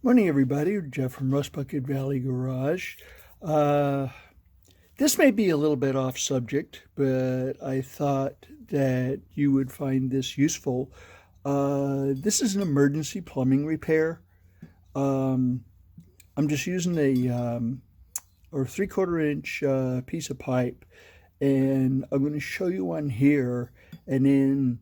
Morning, everybody. Jeff from Rust Bucket Valley Garage. This may be a little bit off subject, but I thought that you would find this useful. This is an emergency plumbing repair. I'm just using a 3/4 inch piece of pipe, and I'm going to show you one here, and then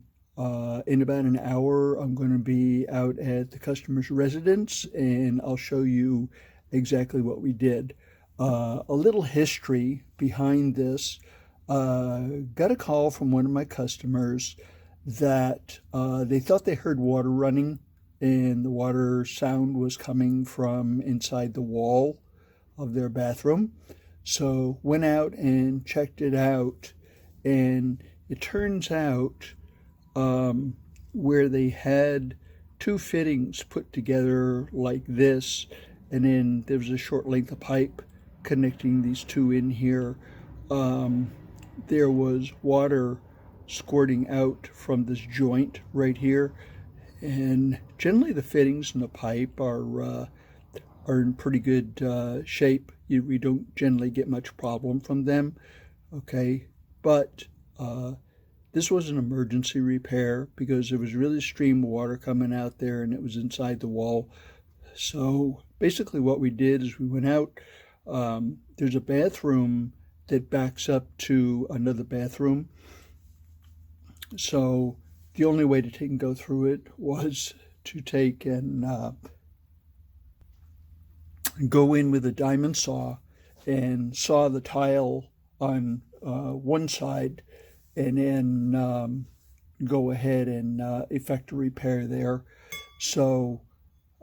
in about an hour, I'm going to be out at the customer's residence, and I'll show you exactly what we did. A little history behind this. Got a call from one of my customers that they thought they heard water running, and the water sound was coming from inside the wall of their bathroom. So went out and checked it out, and it turns out where they had two fittings put together like this, and then there was a short length of pipe connecting these two in here. There was water squirting out from this joint right here, and generally the fittings and the pipe are in pretty good shape. We don't generally get much problem from them, okay? But this was an emergency repair because there was really stream water coming out there, and it was inside the wall. So basically what we did is we went out. There's a bathroom that backs up to another bathroom. So the only way to take and go through it was to take and go in with a diamond saw and saw the tile on one side, and then go ahead and effect a repair there. So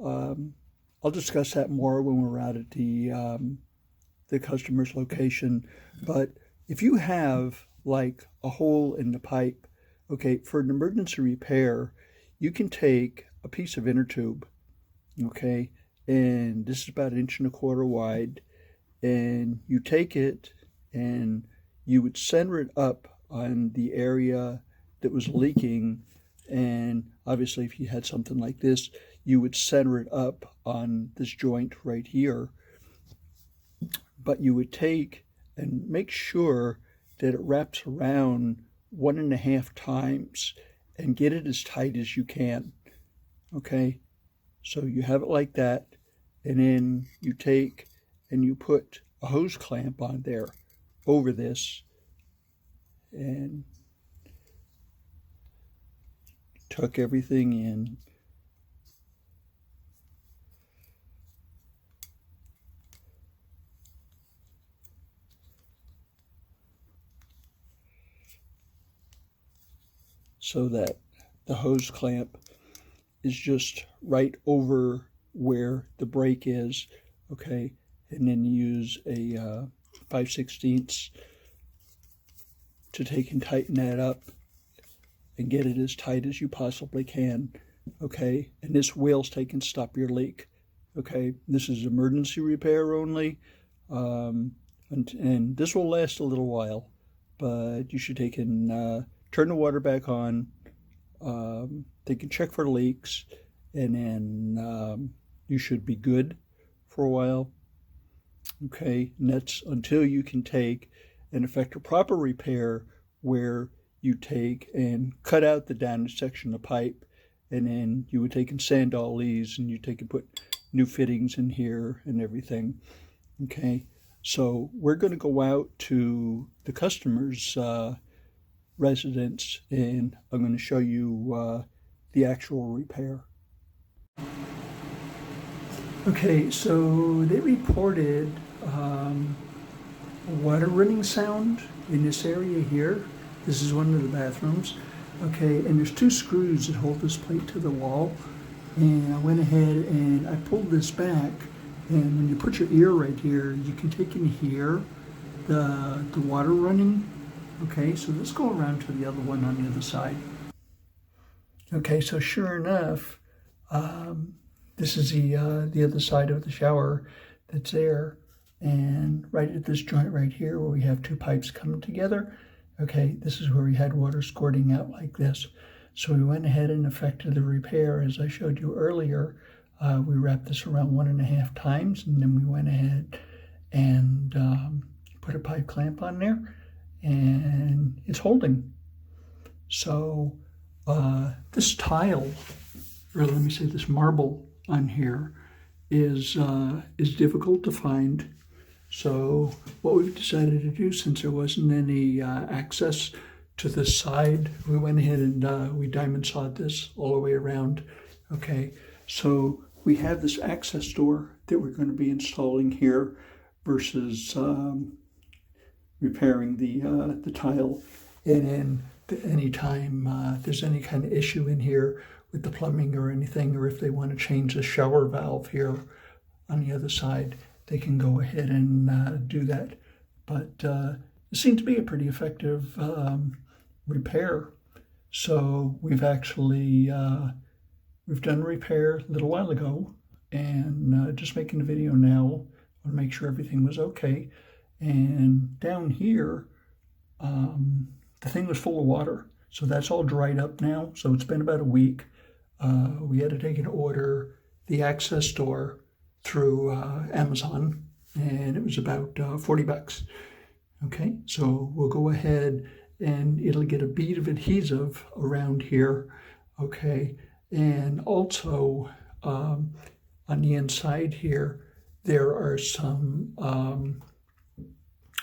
I'll discuss that more when we're out at the customer's location. But if you have like a hole in the pipe, okay, for an emergency repair, you can take a piece of inner tube, okay, and this is about 1.25 inches wide, and you take it and you would center it up on the area that was leaking. And obviously if you had something like this, you would center it up on this joint right here. But you would take and make sure that it wraps around 1.5 times and get it as tight as you can. Okay, so you have it like that, and then you take and you put a hose clamp on there over this, and tuck everything in. So that the hose clamp is just right over where the break is, okay? And then use a 5/16 to take and tighten that up and get it as tight as you possibly can, okay? And this will take and stop your leak, okay? This is emergency repair only, and this will last a little while, but you should take and turn the water back on. They can check for leaks, and then you should be good for a while, okay? And that's until you can take and effect a proper repair where you take and cut out the damaged section of pipe, and then you would take and sand all these, and you take and put new fittings in here and everything, okay? So we're going to go out to the customer's residence, and I'm going to show you the actual repair. Okay, so they reported water running sound in this area here. This is one of the bathrooms. Okay, and there's two screws that hold this plate to the wall. And I went ahead and I pulled this back, and when you put your ear right here, you can take and hear the water running. Okay, so let's go around to the other one on the other side. Okay, so sure enough, this is the other side of the shower that's there, and right at this joint right here where we have two pipes coming together, okay, this is where we had water squirting out like this. So we went ahead and effected the repair as I showed you earlier. We wrapped this around 1.5 times, and then we went ahead and put a pipe clamp on there, and it's holding. So this tile, or let me say this marble on here, is difficult to find. So what we've decided to do, since there wasn't any access to the side, we went ahead and we diamond sawed this all the way around. Okay, so we have this access door that we're going to be installing here versus repairing the tile. And then anytime there's any kind of issue in here with the plumbing or anything, or if they want to change the shower valve here on the other side, they can go ahead and do that. But it seemed to be a pretty effective repair. So we've actually we've done a repair a little while ago, and just making a video now to make sure everything was okay. And down here, the thing was full of water, so that's all dried up now. So it's been about a week. We had to take and order the access door through Amazon, and it was about $40. Okay, so we'll go ahead and it'll get a bead of adhesive around here. Okay, and also on the inside here, there are some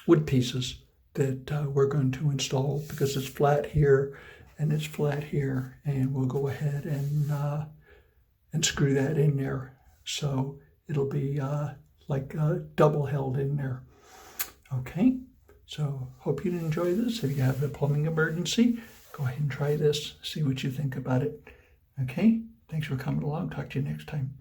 wood pieces that we're going to install, because it's flat here and it's flat here, and we'll go ahead and screw that in there. So it'll be like double held in there. Okay, so hope you enjoy this. If you have a plumbing emergency, go ahead and try this, see what you think about it. Okay, thanks for coming along. Talk to you next time.